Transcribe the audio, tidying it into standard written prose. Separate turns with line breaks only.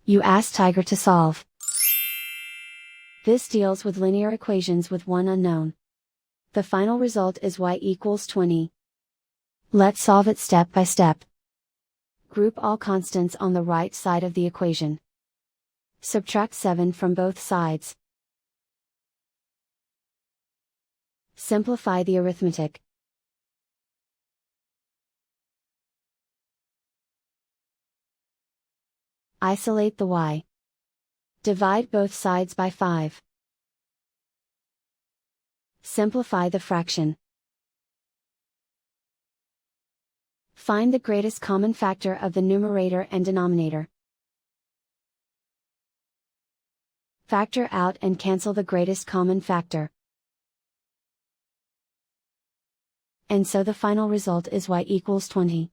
You ask Tiger to solve. This deals with linear equations with one unknown. The final result is y equals 20. Let's solve it step by step. Group all constants on the right side of the equation. Subtract 7 from both sides. Simplify the arithmetic. Isolate the y. Divide both sides by 5. Simplify the fraction. Find the greatest common factor of the numerator and denominator. Factor out and cancel the greatest common factor. And so the final result is y equals 20.